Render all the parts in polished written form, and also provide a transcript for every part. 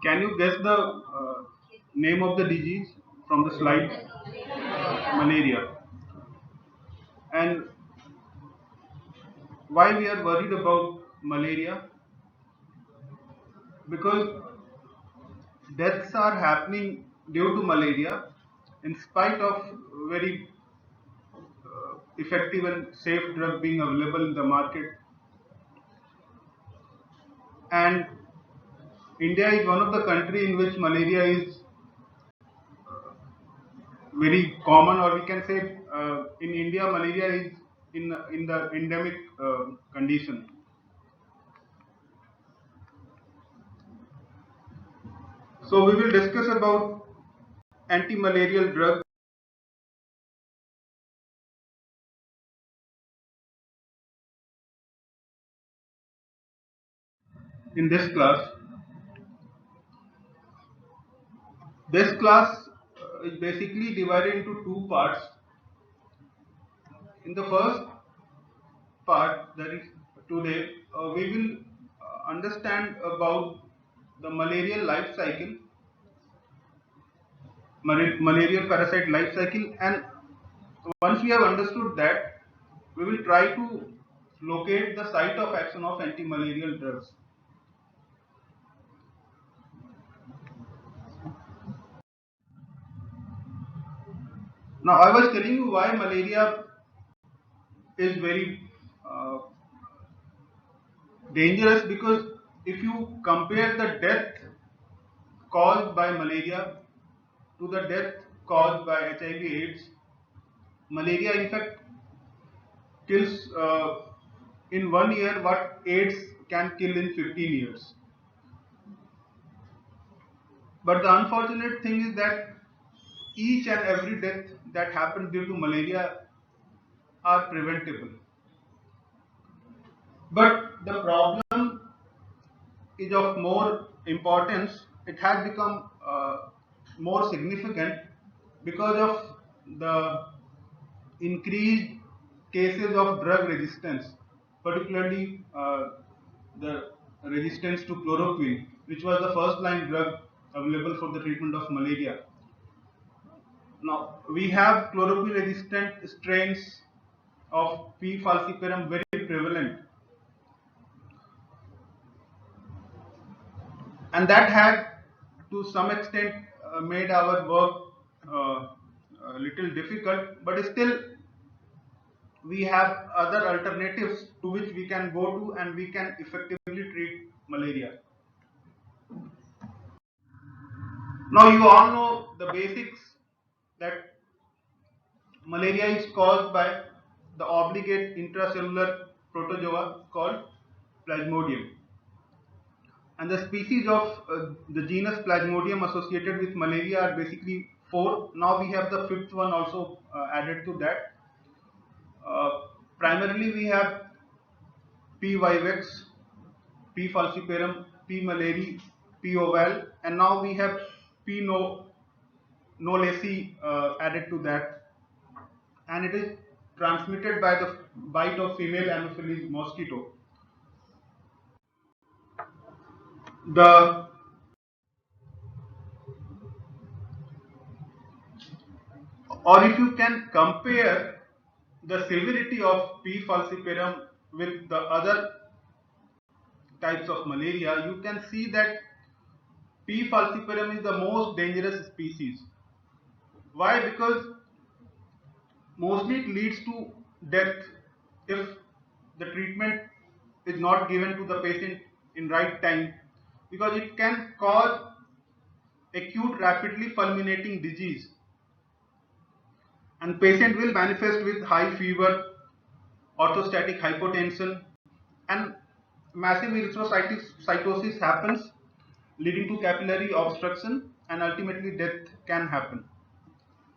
Can you guess the name of the disease from the slide? Malaria. And why we are worried about malaria? Because deaths are happening due to malaria in spite of very effective and safe drug being available in the market. And India is one of the country in which malaria is very common, or we can say in India malaria is in the endemic condition. So we will discuss about antimalarial drug in this class. This class is basically divided into two parts. In the first part, that is today, we will understand about the malarial life cycle, malarial parasite life cycle, and once we have understood that, we will try to locate the site of action of antimalarial drugs. Now, I was telling you why malaria is very dangerous, because if you compare the death caused by malaria to the death caused by HIV/AIDS, malaria in fact kills in 1 year what AIDS can kill in 15 years. But the unfortunate thing is that each and every death that happens due to malaria are preventable. But the problem is of more importance. It has become more significant because of the increased cases of drug resistance, particularly the resistance to chloroquine, which was the first line drug available for the treatment of malaria. Now we have chloroquine resistant strains of P. falciparum very prevalent, and that had to some extent made our work a little difficult, but still we have other alternatives to which we can go to and we can effectively treat malaria. Now you all know the basics, that malaria is caused by the obligate intracellular protozoa called Plasmodium. And the species of the genus Plasmodium associated with malaria are basically 4. Now we have the 5th one also added to that. Primarily we have P. vivax, P. falciparum, P. malari, P. ovale, and now we have P. knowlesi added to that, and it is transmitted by the bite of female Anopheles mosquito. The or if you can compare the severity of P. falciparum with the other types of malaria, you can see that P. falciparum is the most dangerous species. Why? Because mostly it leads to death if the treatment is not given to the patient in right time, because it can cause acute rapidly fulminating disease, and patient will manifest with high fever, orthostatic hypotension, and massive erythrocytosis happens, leading to capillary obstruction, and ultimately death can happen.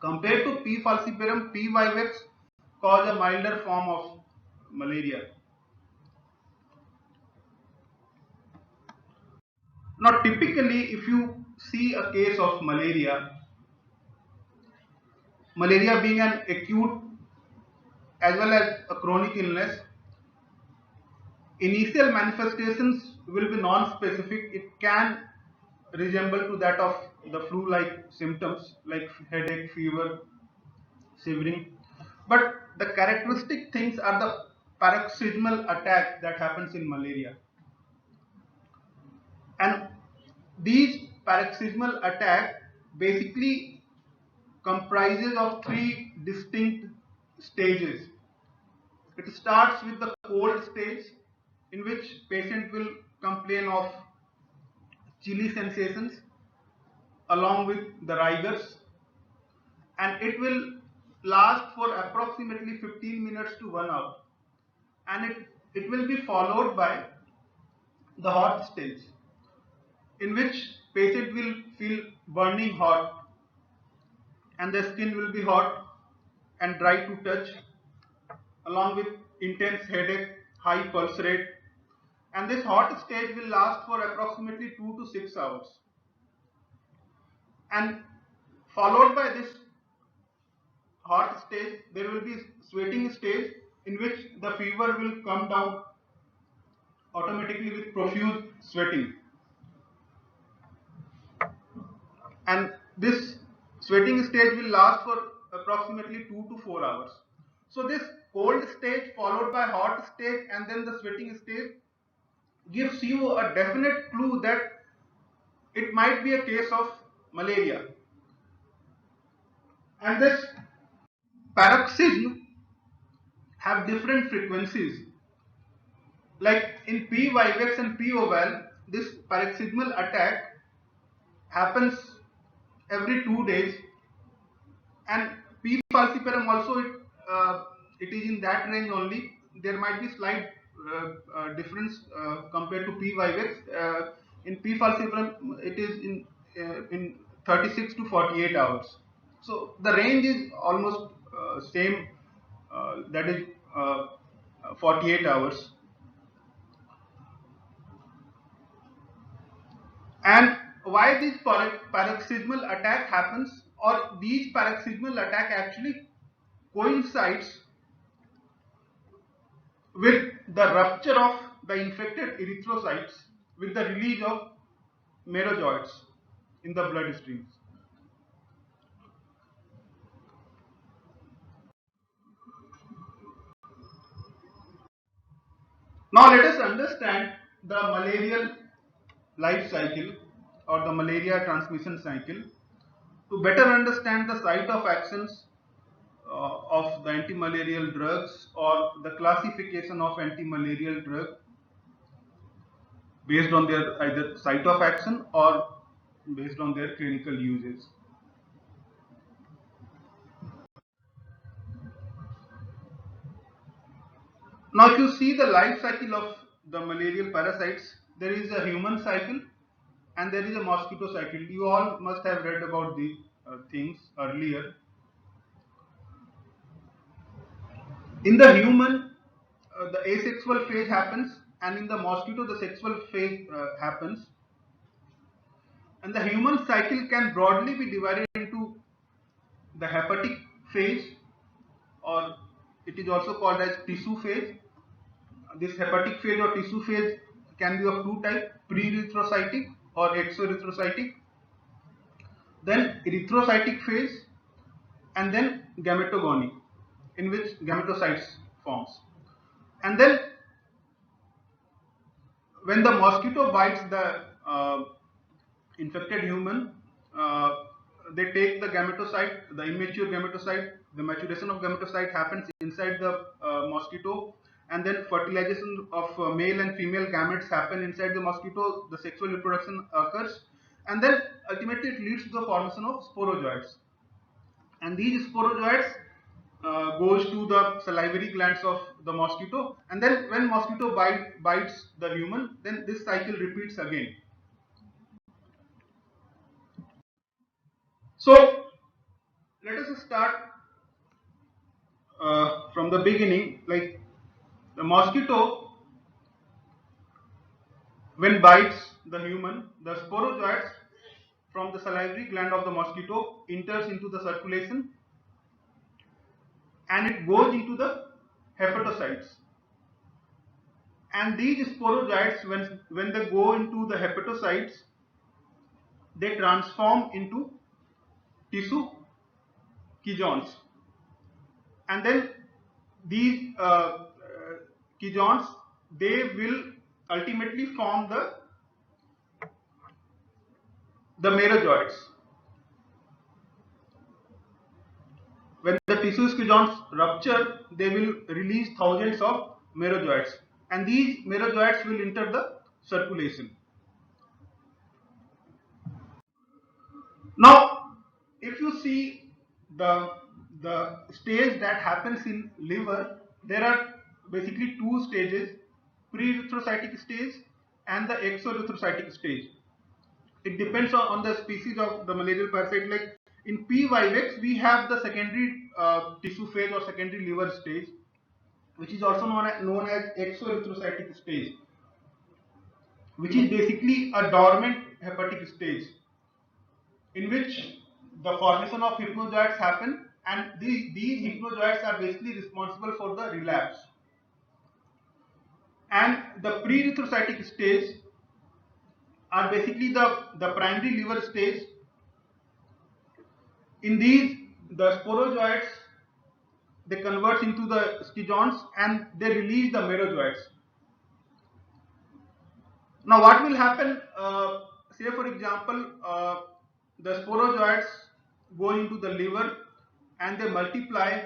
Compared to P. falciparum, P. vivax cause a milder form of malaria. Now typically if you see a case of malaria being an acute as well as a chronic illness, initial manifestations will be non-specific. It can resemble to that of the flu-like symptoms like headache, fever, shivering. But the characteristic things are the paroxysmal attack that happens in malaria. And these paroxysmal attack basically comprises of three distinct stages. It starts with the cold stage, in which patient will complain of chilly sensations along with the rigors, and it will last for approximately 15 minutes to 1 hour, and it will be followed by the hot stage, in which patient will feel burning hot and the skin will be hot and dry to touch, along with intense headache, high pulse rate, and this hot stage will last for approximately 2 to 6 hours, and followed by this hot stage there will be sweating stage, in which the fever will come down automatically with profuse sweating, and this sweating stage will last for approximately 2 to 4 hours. So this cold stage followed by hot stage and then the sweating stage gives you a definite clue that it might be a case of malaria. And this paroxysm have different frequencies. Like in P vivax and P oval, this paroxysmal attack happens every 2 days, and P falciparum also it is in that range only. There might be slight difference compared to P vivax. In P falciparum, it is in 36 to 48 hours. So the range is almost same. That is 48 hours. And why this paroxysmal attack happens, or these paroxysmal attack actually coincides with the rupture of the infected erythrocytes with the release of merozoites in the bloodstreams. Now let us understand the malarial life cycle or the malaria transmission cycle to better understand the site of actions of the antimalarial drugs or the classification of antimalarial drug based on their either site of action or based on their clinical uses. Now, if you see the life cycle of the malarial parasites, there is a human cycle and there is a mosquito cycle. You all must have read about these things earlier. In the human, the asexual phase happens, and in the mosquito, the sexual phase happens. And the human cycle can broadly be divided into the hepatic phase, or it is also called as tissue phase. This hepatic phase or tissue phase can be of two types: pre-erythrocytic or exoerythrocytic, then erythrocytic phase, and then gametogony, in which gametocytes forms. And then when the mosquito bites the infected human, uh, they take the gametocyte, the immature gametocyte. The maturation of gametocyte happens inside the mosquito, and then fertilization of male and female gametes happen inside the mosquito. The sexual reproduction occurs, and then ultimately it leads to the formation of sporozoites. And these sporozoites goes to the salivary glands of the mosquito, and then when mosquito bites the human, then this cycle repeats again. So let us start from the beginning. Like the mosquito, when bites the human, the sporozoites from the salivary gland of the mosquito enters into the circulation, and it goes into the hepatocytes. And these sporozoites, when they go into the hepatocytes, they transform into tissue ketones, and then these ketones, they will ultimately form the merozoites. When the tissue ketones rupture, they will release thousands of merozoites, and these merozoites will enter the circulation. Now, if you see the stage that happens in liver, there are basically two stages: pre-erythrocytic stage and the exoerythrocytic stage. It depends on the species of the malarial parasite. Like in P. vivax, we have the secondary tissue phase or secondary liver stage, which is also known as exoerythrocytic stage, which is basically a dormant hepatic stage in which the formation of hypnozoites happen, and these hypnozoites are basically responsible for the relapse. And the pre-erythrocytic stage are basically the primary liver stage. In these, the sporozoites, they convert into the schizones and they release the merozoites. Now what will happen, say for example, the sporozoites go into the liver and they multiply,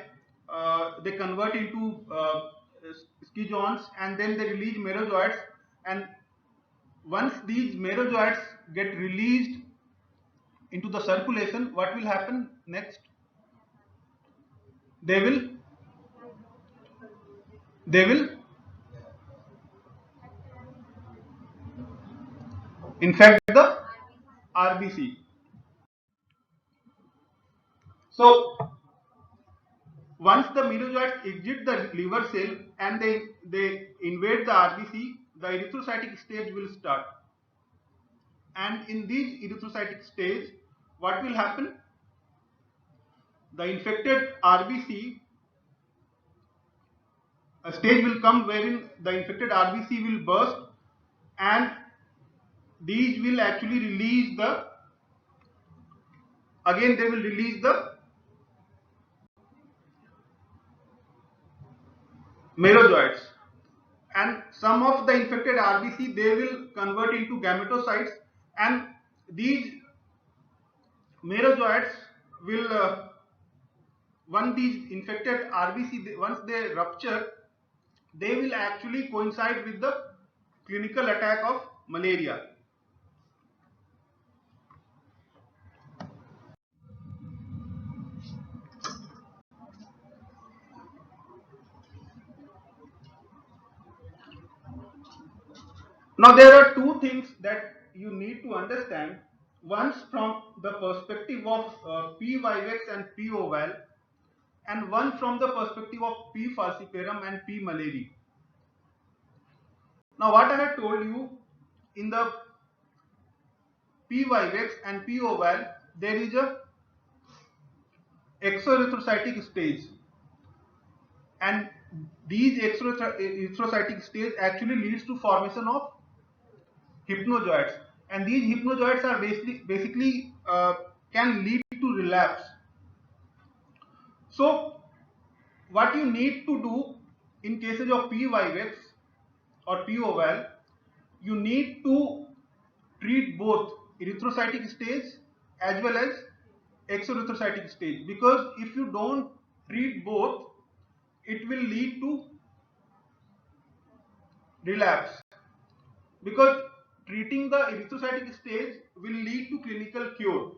they convert into schizones, and then they release merozoites, and once these merozoites get released into the circulation, what will happen next? They will infect the RBC. So once the merozoites exit the liver cell and they invade the RBC, the erythrocytic stage will start. And in this erythrocytic stage, what will happen? The infected RBC, a stage will come wherein the infected RBC will burst, and these will actually release the, again they will release the merozoites, and some of the infected RBC, they will convert into gametocytes, and these merozoites will, once these infected RBC, once they rupture, they will actually coincide with the clinical attack of malaria. Now there are two things that you need to understand. Once from the perspective of P. vivax and P. ovale, and one from the perspective of P. falciparum and P. malariae. Now what I had told you, in the P. vivax and P. ovale, there is a exoerythrocytic stage, and these erythrocytic stage actually leads to formation of hypnozoites, and these hypnozoites are basically can lead to relapse. So what you need to do in cases of P. vivax or P. ovale, you need to treat both erythrocytic stage as well as exoerythrocytic stage, because if you don't treat both, it will lead to relapse, because treating the erythrocytic stage will lead to clinical cure,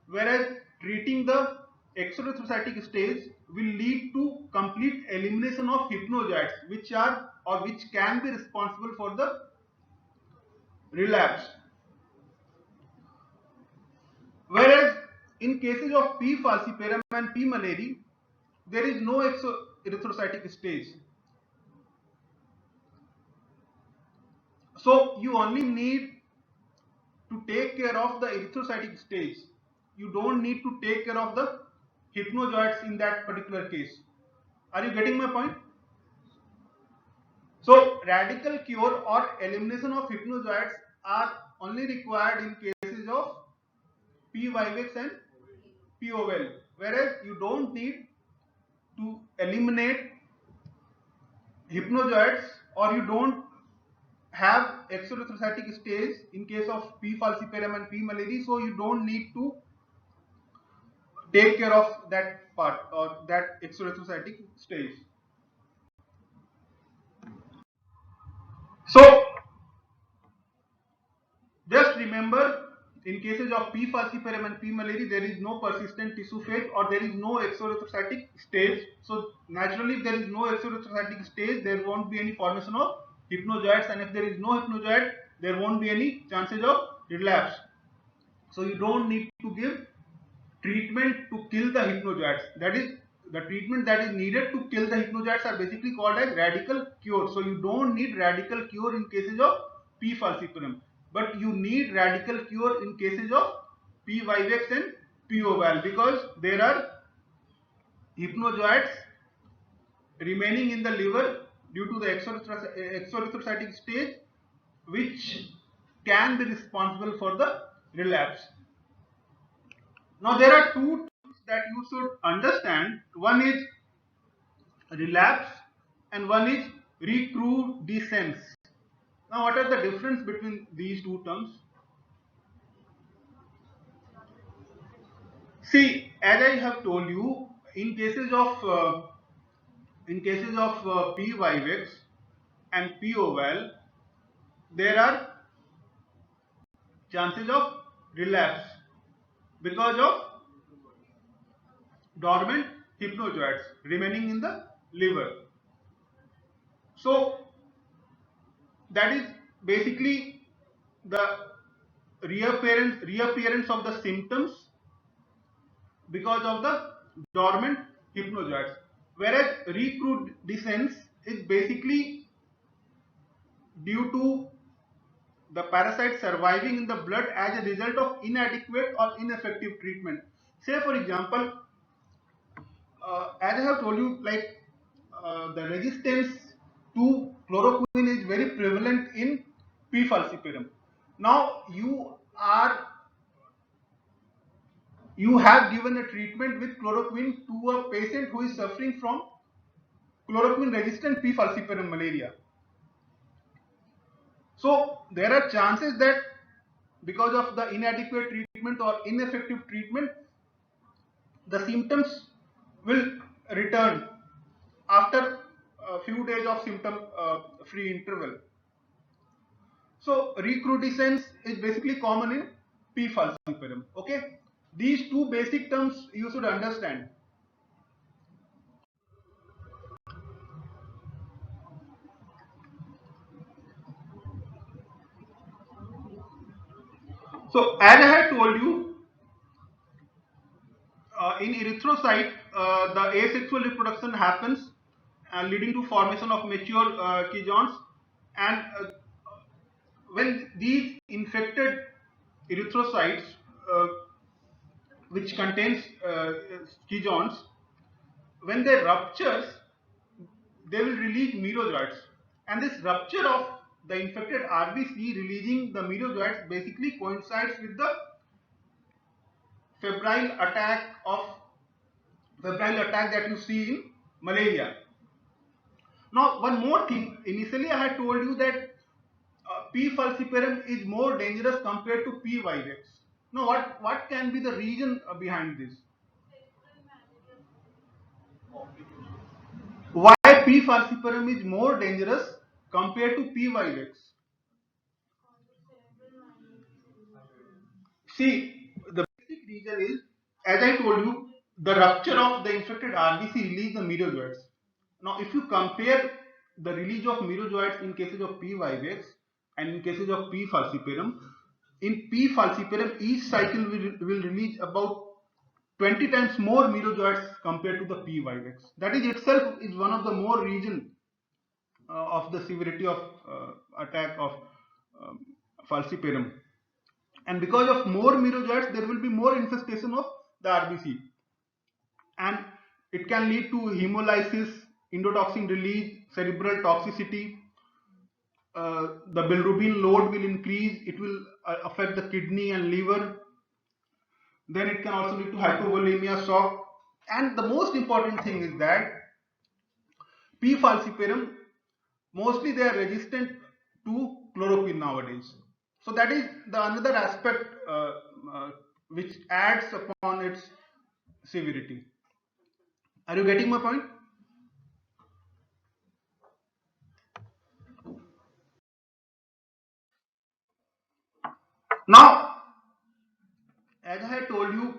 whereas treating the exoerythrocytic stage will lead to complete elimination of hypnozoites, which are or which can be responsible for the relapse. Whereas in cases of P. falciparum and P. malariae, there is no exoerythrocytic stage. So you only need to take care of the erythrocytic stage. You don't need to take care of the hypnozoites in that particular case. Are you getting my point? So radical cure or elimination of hypnozoites are only required in cases of P vivax and P oval, whereas you don't need to eliminate hypnozoites, or you don't have exoerythrocytic stage in case of P falciparum and P malaria, so you don't need to take care of that part or that exoerythrocytic stage. So just remember, in cases of P falciparum and P malaria, there is no persistent tissue phase or there is no exoerythrocytic stage. So naturally, if there is no exoerythrocytic stage, there won't be any formation of hypnozoites, and if there is no hypnozoite, there won't be any chances of relapse. So you don't need to give treatment to kill the hypnozoites. That is, the treatment that is needed to kill the hypnozoites are basically called as radical cure. So you don't need radical cure in cases of P falciparum, but you need radical cure in cases of P vivax and P oval, because there are hypnozoites remaining in the liver due to the exoerythrocytic stage, which can be responsible for the relapse. Now there are two terms that you should understand. One is relapse and one is recrudescence. Now what are the difference between these two terms? See, as I have told you, in cases of P vivax and P oval, there are chances of relapse because of dormant hypnozoites remaining in the liver. So that is basically the reappearance of the symptoms because of the dormant hypnozoites, whereas recrudescence is basically due to the parasite surviving in the blood as a result of inadequate or ineffective treatment. Say for example, as I have told you, like the resistance to chloroquine is very prevalent in P falciparum. Now you have given a treatment with chloroquine to a patient who is suffering from chloroquine resistant P falciparum malaria. So there are chances that because of the inadequate treatment or ineffective treatment, the symptoms will return after a few days of symptom free interval. So recrudescence is basically common in P falciparum. Okay, these two basic terms you should understand. So as I had told you, in erythrocyte, the asexual reproduction happens, leading to formation of mature ketones, and when these infected erythrocytes, uh, which contains ketones, when they ruptures, they will release merozoites, and this rupture of the infected RBC releasing the merozoites basically coincides with the febrile attack of febrile attack that you see in malaria. Now, one more thing. Initially, I had told you that P falciparum is more dangerous compared to P vivax. Now, what can be the reason behind this? Why P falciparum is more dangerous compared to P vivax? See, the basic reason is, as I told you, the rupture of the infected RBC release the merozoites. Now, if you compare the release of merozoites in cases of P vivax and in cases of P falciparum, in P falciparum, each cycle will release about 20 times more merozoites compared to the P vivax. That is itself is one of the more reason of the severity of attack of falciparum. And because of more merozoites, there will be more infestation of the RBC, and it can lead to hemolysis, endotoxin release, cerebral toxicity. The bilirubin load will increase. It will affect the kidney and liver. Then it can also lead to hypovolemia, shock. And the most important thing is that P. falciparum, mostly they are resistant to chloroquine nowadays. So that is the another aspect which adds upon its severity. Are you getting my point? Now, as I had told you,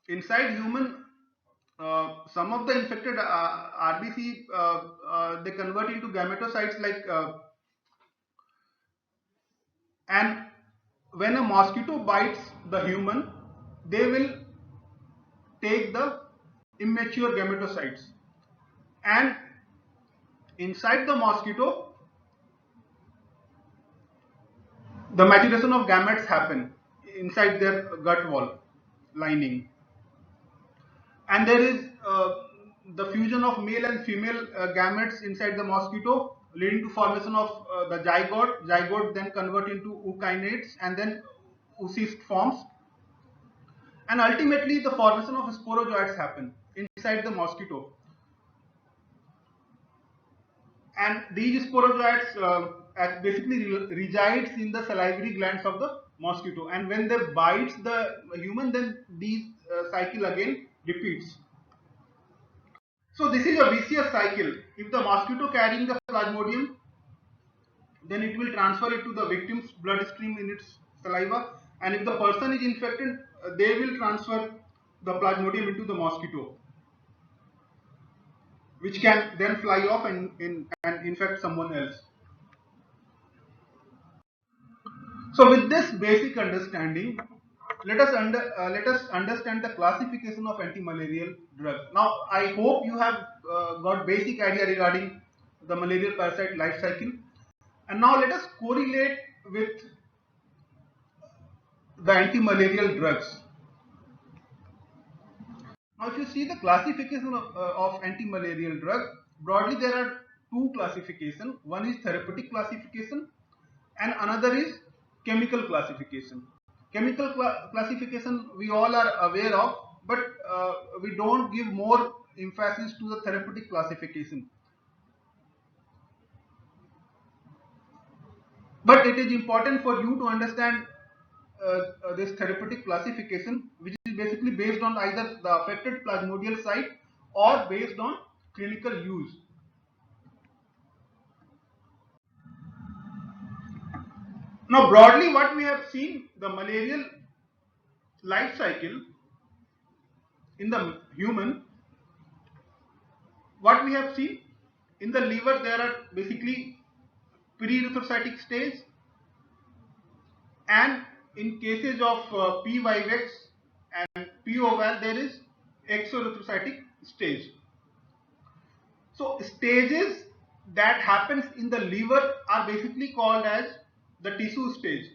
inside human, some of the infected RBC they convert into gametocytes and when a mosquito bites the human, they will take the immature gametocytes, and inside the mosquito the maturation of gametes happen inside their gut wall lining, and there is the fusion of male and female gametes inside the mosquito, leading to formation of the zygote then convert into oocynates, and then oocyst forms, and ultimately the formation of sporozoites happen inside the mosquito, and these sporozoites basically resides in the salivary glands of the mosquito, and when they bites the human, then these cycle again repeats. So this is a vicious cycle. If the mosquito carrying the plasmodium, then it will transfer it to the victim's bloodstream in its saliva, and if the person is infected, they will transfer the plasmodium into the mosquito, which can then fly off and infect someone else. So with this basic understanding, let us understand the classification of antimalarial drugs. Now, I hope you have got basic idea regarding the malarial parasite life cycle, and now let us correlate with the antimalarial drugs. Now, if you see the classification of antimalarial drug, broadly there are two classifications. One is therapeutic classification, and another is chemical classification. Chemical classification we all are aware of, but we don't give more emphasis to the therapeutic classification. But it is important for you to understand this therapeutic classification, which is basically based on either the affected plasmodial site or based on clinical use. Now, broadly, what we have seen, the malarial life cycle in the human, what we have seen in the liver, there are basically pre-erythrocytic stage, and in cases of P. vivax and P. oval, there is exoerythrocytic stage. So stages that happens in the liver are basically called as the tissue stage,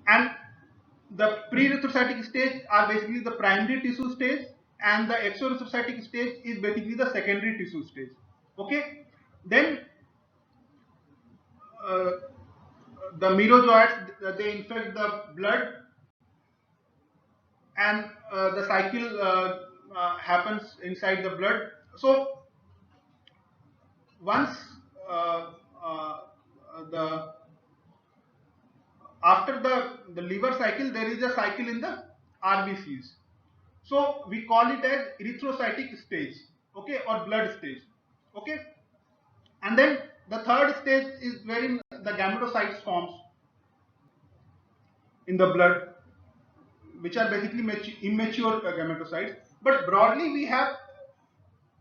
and the pre-erythrocytic stage are basically the primary tissue stage, and the exoerythrocytic stage is basically the secondary tissue stage. Okay, then uh, the merozoites they infect the blood, and the cycle happens inside the blood. So once uh, uh, the after the liver cycle, there is a cycle in the RBCs. So we call it as erythrocytic stage, okay, or blood stage, okay. And then the third stage is wherein the gametocytes forms in the blood, which are basically immature gametocytes. But broadly, we have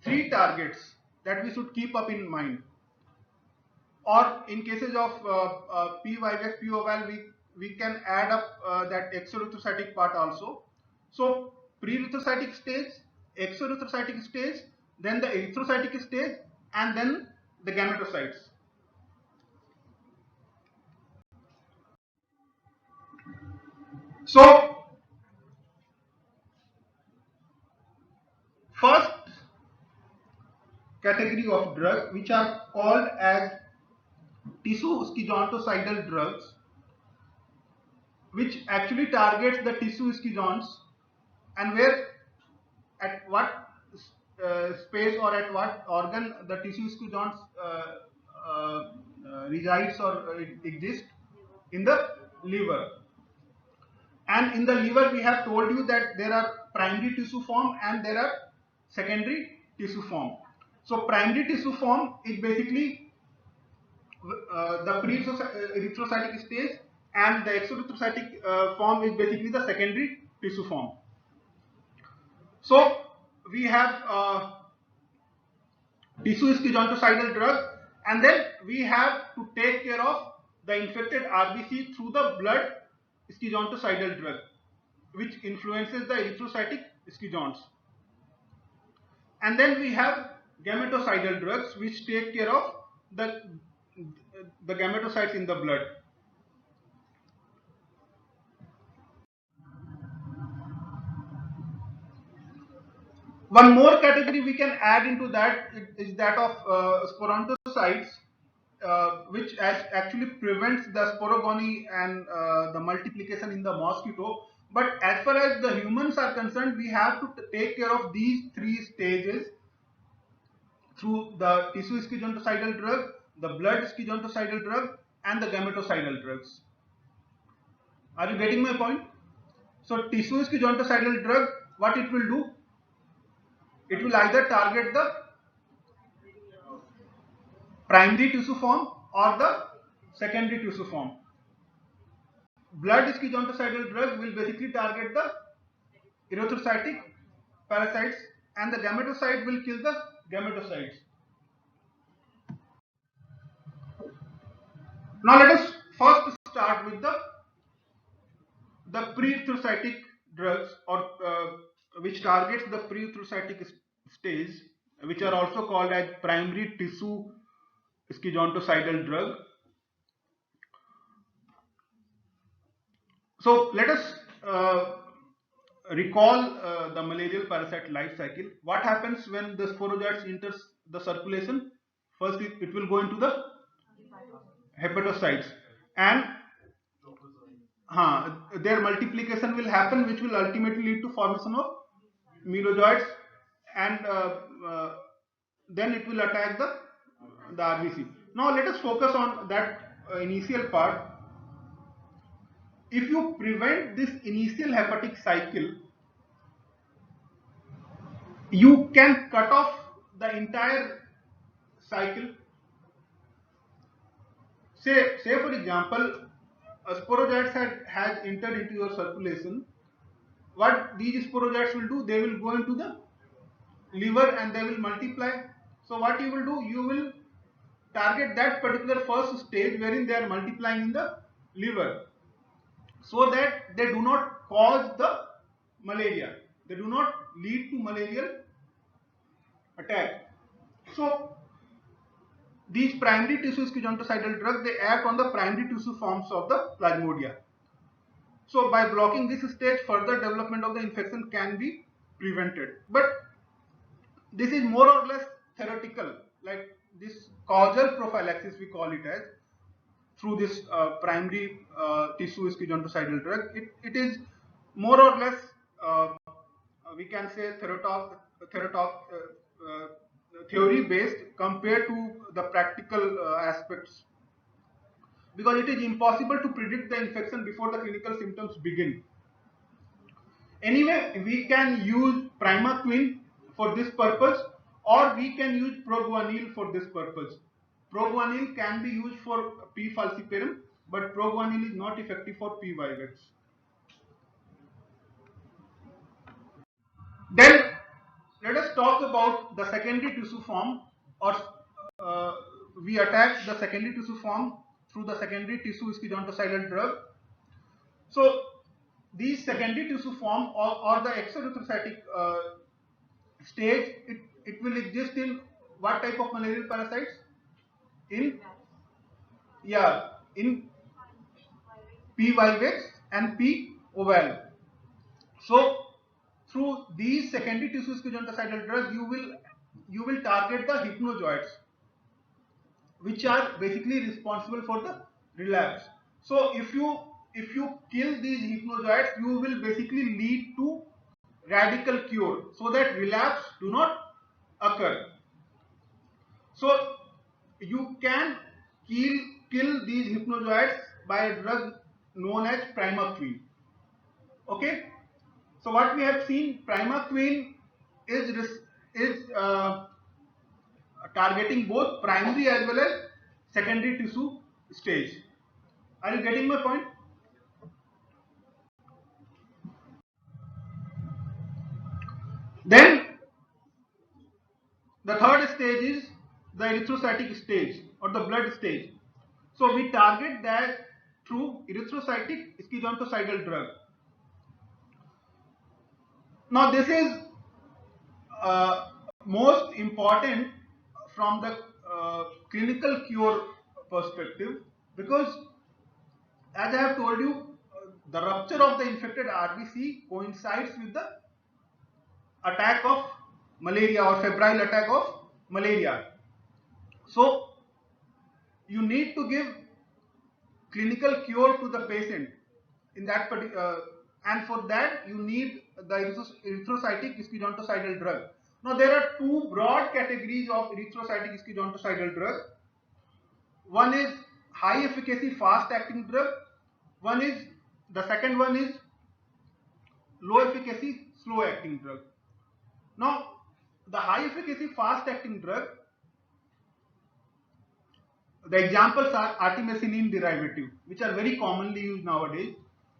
three targets that we should keep up in mind. Or in cases of P. vivax, P. oval, we can add up that exoerythrocytic part also. So pre-erythrocytic stage, exoerythrocytic stage, then the erythrocytic stage, and then the gametocytes. So first category of drug which are called as tissue schizontoscidal drugs, which actually targets the tissue schizones, and where at what space or at what organ the tissue schizones resides or exist in the liver. And in the liver we have told you that there are primary tissue form and there are secondary tissue form. So primary tissue form is basically the pre-erythrocytic stage, and the exoerythrocytic form is basically the secondary tissue form. So we have tissue schizontoside drug, and then we have to take care of the infected RBC through the blood schizontoside drug, which influences the erythrocytic schizones. And then we have gametocidal drugs, which take care of the gametocytes in the blood. One more category we can add into that is that of sporontocytes, which actually prevents the sporogony and the multiplication in the mosquito. But as far as the humans are concerned, we have to take care of these three stages through the tissue schizontocidal drug, the blood schizontocidal drug, and the gametocidal drugs. Are you getting my point? So tissue schizontocidal drug, what it will do? It will either target the primary tissue form or the secondary tissue form. Blood schizontocidal drug will basically target the erythrocytic parasites, and the gametocide will kill the gametocytes. Now let us first start with the pre-erythrocytic drugs, or which targets the pre-erythrocytic stage, which are also called as primary tissue schizontocidal drug. So let us recall the malarial parasite life cycle. What happens when the sporozoites enters the circulation? First, it will go into the hepatocytes, and their multiplication will happen, which will ultimately lead to formation of merozoites, and then it will attack the RBC. Now let us focus on that initial part. If you prevent this initial hepatic cycle, you can cut off the entire cycle. Say for example, a sporozoites has entered into your circulation. What these sporozoites will do, they will go into the liver and they will multiply. So what you will do, you will target that particular first stage wherein they are multiplying in the liver, so that they do not cause the malaria, they do not lead to malarial attack. So these primary tissue schizontocidal drugs, they act on the primary tissue forms of the plasmodia. So by blocking this stage, further development of the infection can be prevented. But this is more or less theoretical, like this causal prophylaxis we call it as, through this primary tissue schizontocidal drug. It is more or less, we can say, theory based compared to the practical aspects, because it is impossible to predict the infection before the clinical symptoms begin. Anyway, we can use primaquine for this purpose, or we can use proguanil for this purpose. Proguanil can be used for P. falciparum, but proguanil is not effective for P. vivax. Then let us talk about the secondary tissue form, or we attack the secondary tissue form through the secondary tissue schizontocidal drug. So these secondary tissue form, or the exoerythrocytic stage, it will exist in what type of malarial parasites? In in P. vivax and P. ovale. So through these secondary tissue schizontocidal drugs, you will target the hypnozoites, which are basically responsible for the relapse. So if you kill these hypnozoites, you will basically lead to radical cure, so that relapse do not occur. So you can kill these hypnozoites by a drug known as primaquine. Okay. So what we have seen, primaquine is targeting both primary as well as secondary tissue stage. Are you getting my point? Then the third stage is the erythrocytic stage or the blood stage. So we target that through erythrocytic schizonticidial drug. Now this is most important from the clinical cure perspective, because as I have told you, the rupture of the infected RBC coincides with the attack of malaria or febrile attack of malaria. So you need to give clinical cure to the patient in that particular, and for that you need the erythrocytic schizonticidial drug. Now there are two broad categories of erythrocytic schizonticidial drug. One is high efficacy fast acting drug. The second one is low efficacy slow acting drug. Now the high efficacy fast acting drug, the examples are artemisinin derivative, which are very commonly used nowadays.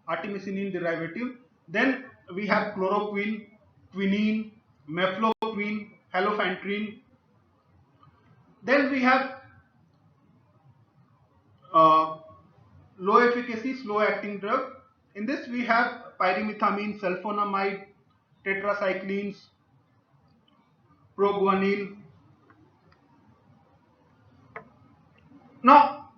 Artemisinin derivative. Then we have chloroquine, quinine, mefloquine, halofantrine. Then we have low efficacy slow acting drug. In this we have pyrimethamine, sulfonamide, tetracyclines, proguanil. Now,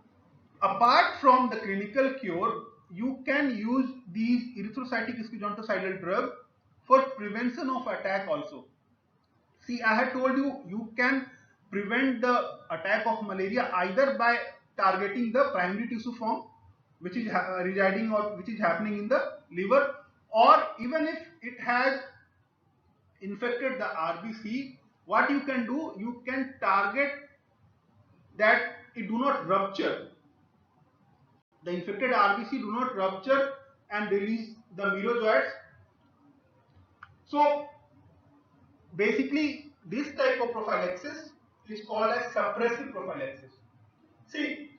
apart from the clinical cure, you can use these erythrocytic schizonticidial drug for prevention of attack also. See, I had told you, you can prevent the attack of malaria either by targeting the primary tissue form, which is residing or which is happening in the liver, or even if it has infected the RBC, what you can do, you can target that it do not rupture. The infected RBC do not rupture and release the merozoites. So basically this type of prophylaxis is called as suppressive prophylaxis. See,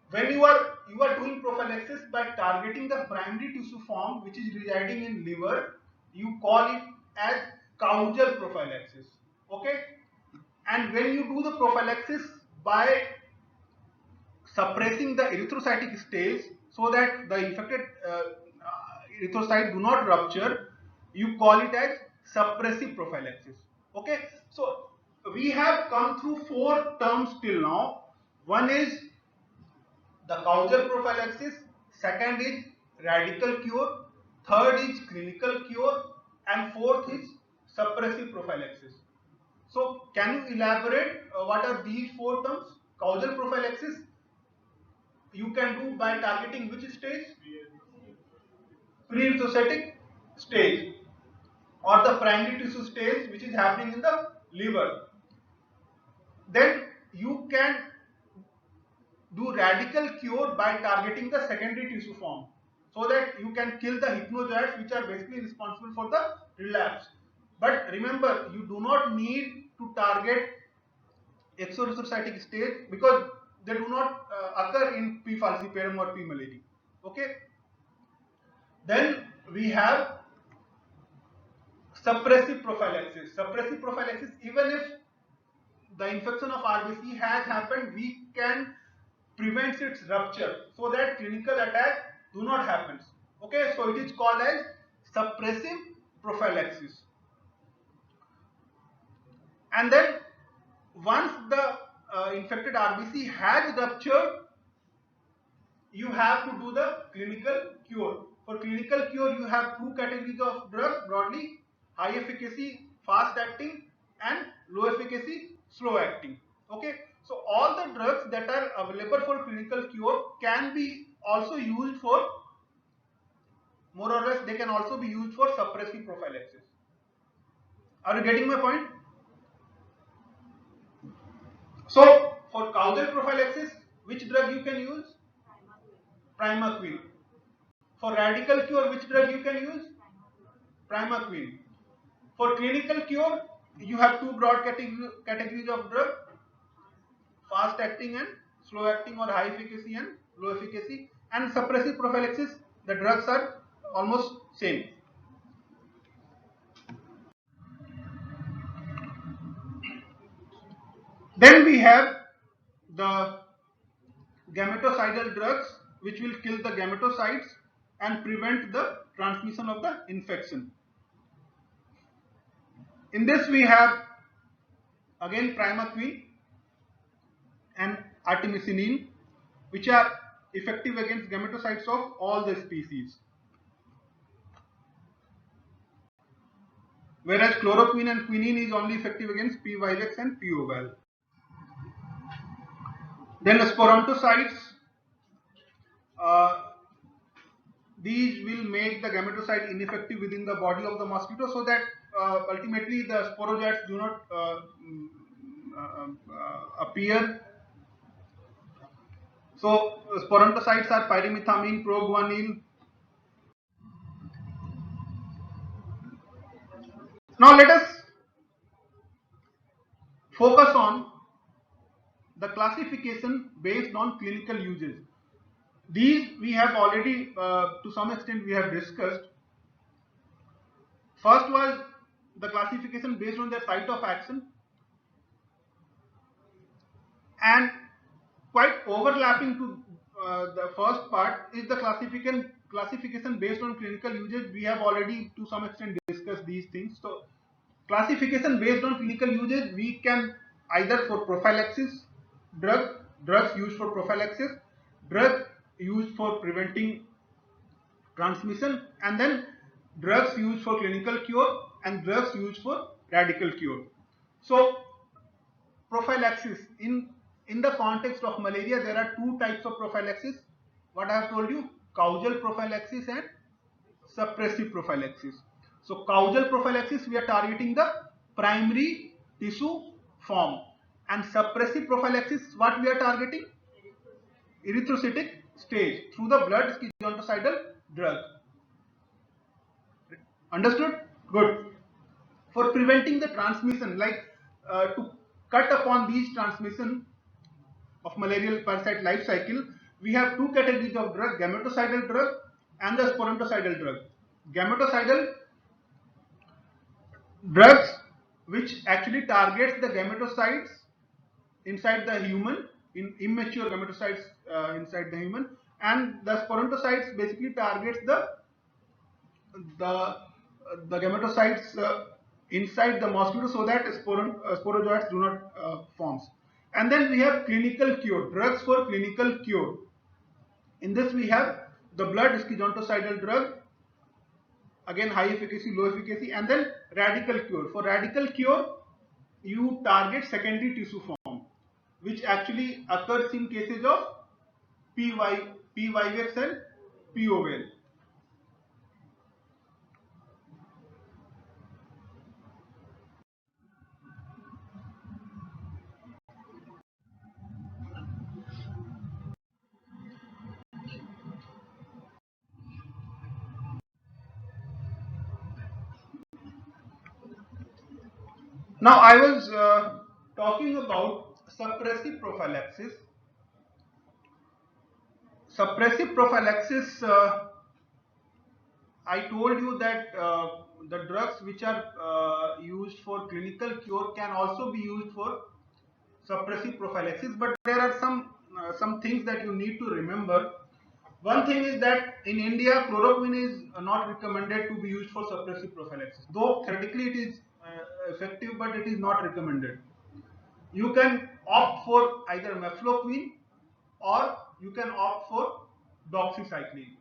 when you are doing prophylaxis by targeting the primary tissue form which is residing in liver, you call it as causal prophylaxis. Okay, and when you do the prophylaxis by suppressing the erythrocytic stage so that the infected erythrocyte do not rupture, you call it as suppressive prophylaxis. Okay, so we have come through four terms till now. One is the causal prophylaxis, second is radical cure, third is clinical cure, and fourth is suppressive prophylaxis. So can you elaborate what are these four terms? Causal prophylaxis you can do by targeting which stage? Pre-erythrocytic stage or the primary tissue stage which is happening in the liver. Then you can do radical cure by targeting the secondary tissue form so that you can kill the hypnozoites which are basically responsible for the relapse. But remember, you do not need to target exoerythrocytic stage because they do not occur in P. falciparum or P. malaria. Okay. Then we have suppressive prophylaxis. Suppressive prophylaxis, even if the infection of RBC has happened, we can prevent its rupture so that clinical attack do not happen. Okay, so it is called as suppressive prophylaxis. And then once the infected RBC has ruptured, you have to do the clinical cure. For clinical cure, you have two categories of drugs broadly: high efficacy, fast acting, and low efficacy, slow acting. Okay, so all the drugs that are available for clinical cure can be also used for more or less they can also be used for suppressive prophylaxis. Are you getting my point? So for causal prophylaxis, which drug you can use? Primaquine. For radical cure, which drug you can use? Primaquine. For clinical cure, you have two broad categories of drug: fast acting and slow acting, or high efficacy and low efficacy. And suppressive prophylaxis, the drugs are almost same. Then we have the gametocidal drugs, which will kill the gametocytes and prevent the transmission of the infection. In this we have again primaquine and artemisinin, which are effective against gametocytes of all the species. Whereas chloroquine and quinine is only effective against P. vivax and P. ovale. Then the sporontocytes, these will make the gametocyte ineffective within the body of the mosquito, so that ultimately the sporozoites do not appear. So sporontocytes are pyrimethamine, proguanil. Now let us focus on the classification based on clinical uses. These we have already to some extent we have discussed. First was the classification based on their site of action, and quite overlapping to the first part is the classification based on clinical usage. We have already to some extent discussed these things. So classification based on clinical usage, we can either for prophylaxis, drugs used for prophylaxis, drug used for preventing transmission, and then drugs used for clinical cure and drugs used for radical cure. So prophylaxis, in the context of malaria, there are two types of prophylaxis. What I have told you: causal prophylaxis and suppressive prophylaxis. So causal prophylaxis, we are targeting the primary tissue form, and suppressive prophylaxis, what we are targeting? Erythrocytic stage through the blood schizonticidial drug. Understood? Good. For preventing the transmission, like to cut upon these transmission of malarial parasite life cycle, we have two categories of drug: gametocidal drug and the sporontocidal drug. Gametocidal drugs, which actually targets the gametocytes inside the human, in immature gametocytes inside the human, and the sporontocytes basically targets the the gametocytes inside the mosquito, so that sporozoites do not forms. And then we have clinical cure, drugs for clinical cure. In this we have the blood schizontocidal drug, again high efficacy, low efficacy, and then radical cure. For radical cure, you target secondary tissue form, which actually occurs in cases of P. vivax and P. ovale. Now I was talking about suppressive prophylaxis. Suppressive prophylaxis, I told you that the drugs which are used for clinical cure can also be used for suppressive prophylaxis, but there are some things that you need to remember. One thing is that in India, chloroquine is not recommended to be used for suppressive prophylaxis. Though theoretically it is effective, but it is not recommended. You can opt for either mefloquine or you can opt for doxycycline.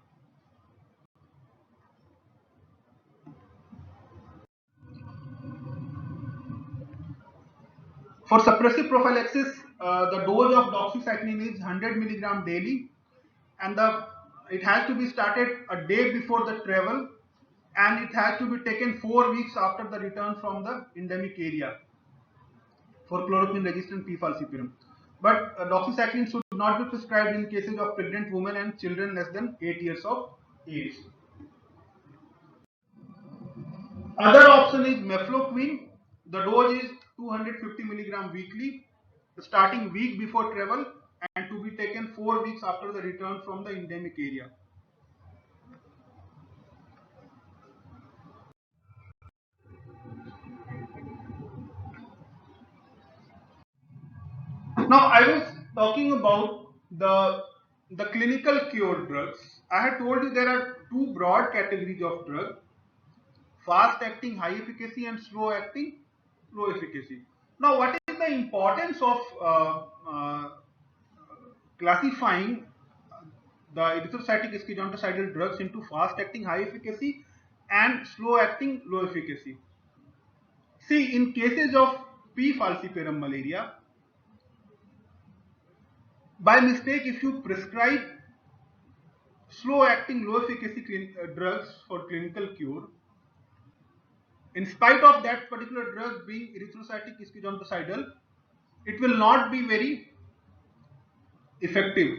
For suppressive prophylaxis, the dose of doxycycline is 100 milligram daily, and the it has to be started a day before the travel, and it has to be taken 4 weeks after the return from the endemic area for chloroquine resistant P. falciparum. But doxycycline should not be prescribed in cases of pregnant women and children less than 8 years of age. Other option is mefloquine. The dose is 250 milligram weekly, starting week before travel, and to be taken 4 weeks after the return from the endemic area. Now I was talking about the clinical cure drugs. I had told you there are two broad categories of drugs: fast acting high efficacy and slow acting low efficacy. Now what is the importance of classifying the erythrocytic schizonticidial drugs into fast acting high efficacy and slow acting low efficacy? See, in cases of P. falciparum malaria, by mistake, if you prescribe slow acting low efficacy drugs for clinical cure, in spite of that particular drug being erythrocytic schizonticidial, it will not be very effective.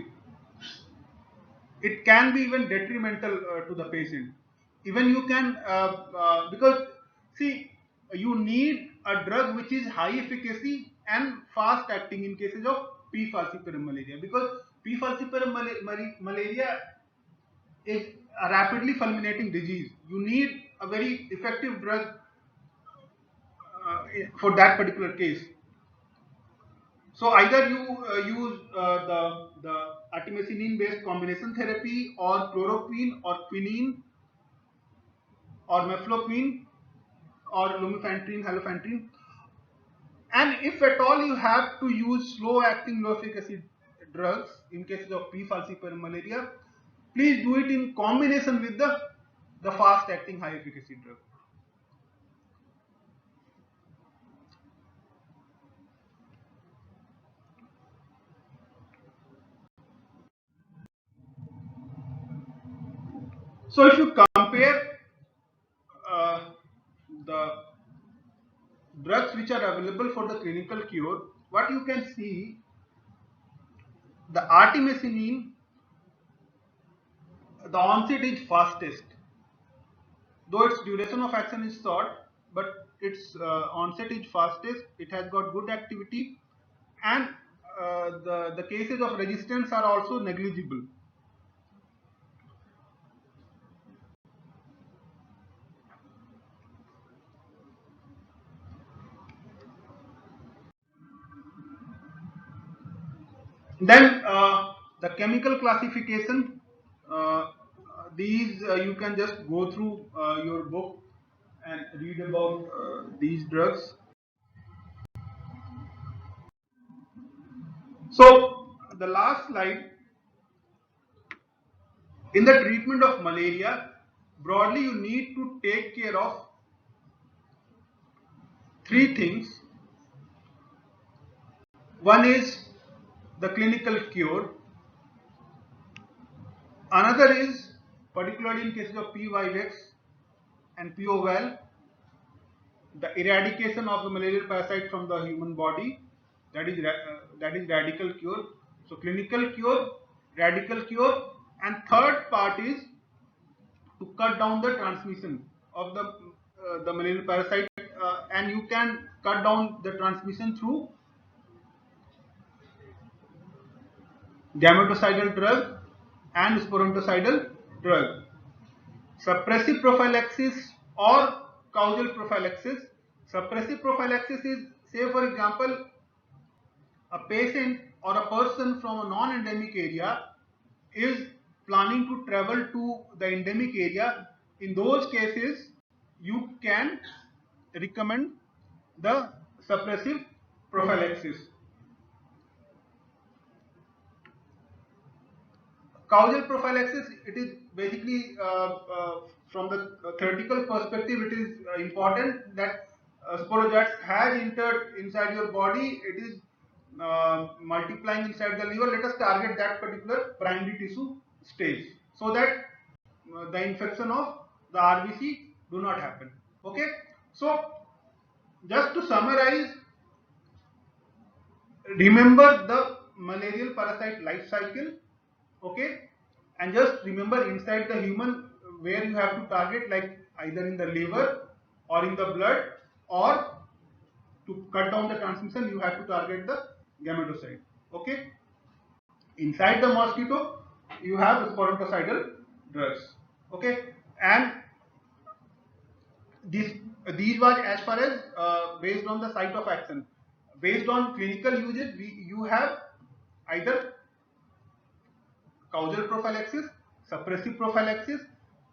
It can be even detrimental to the patient. Even you can, because see, you need a drug which is high efficacy and fast acting in cases of P. falciparum malaria, because P. falciparum malaria is a rapidly fulminating disease. You need a very effective drug for that particular case. So either you use the artemisinin based combination therapy, or chloroquine, or quinine, or mefloquine, or lumefantrine, halofantrine. And if at all you have to use slow acting low efficacy drugs in cases of P. falciparum malaria, please do it in combination with the fast acting high efficacy drug. So if you compare the drugs which are available for the clinical cure, what you can see, the artemisinin, the onset is fastest, though its duration of action is short, but its onset is fastest. It has got good activity, and the cases of resistance are also negligible. Then the chemical classification, these you can just go through your book and read about these drugs. So the last slide, in the treatment of malaria, broadly you need to take care of three things. One is the clinical cure. Another is, particularly in cases of P. vivax and P. ovale, the eradication of the malarial parasite from the human body, that is radical cure. So clinical cure, radical cure, and third part is to cut down the transmission of the malarial parasite, and you can cut down the transmission through gametocidal drug and sporontocidal drug. Suppressive prophylaxis or causal prophylaxis. Suppressive prophylaxis is, say for example, a patient or a person from a non-endemic area is planning to travel to the endemic area. In those cases, you can recommend the suppressive prophylaxis. Causal prophylaxis, it is basically from the theoretical perspective, it is important that sporogytes has entered inside your body, it is multiplying inside the liver. Let us target that particular primary tissue stage. so that the infection of the RBC do not happen. Okay, so just to summarize, remember the malarial parasite life cycle. Okay, and just remember inside the human where you have to target, like either in the liver or in the blood, or to cut down the transmission you have to target the gametocyte. Okay, inside the mosquito you have sporontocidal drugs. Okay, and this these was as far as based on the site of action. Based on clinical usage, you have either causal prophylaxis, suppressive prophylaxis.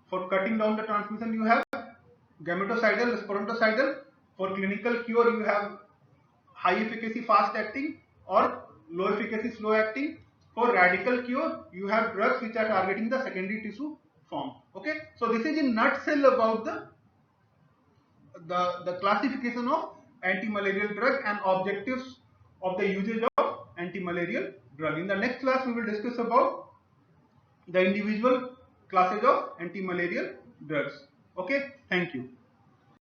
For cutting down the transmission you have gametocidal, sporontocidal. For clinical cure you have high efficacy fast acting or low efficacy slow acting. For radical cure you have drugs which are targeting the secondary tissue form. Okay, so this is in nutshell about the classification of antimalarial drug and objectives of the usage of antimalarial drug. In the next class we will discuss about the individual classes of antimalarial drugs. Okay, thank you.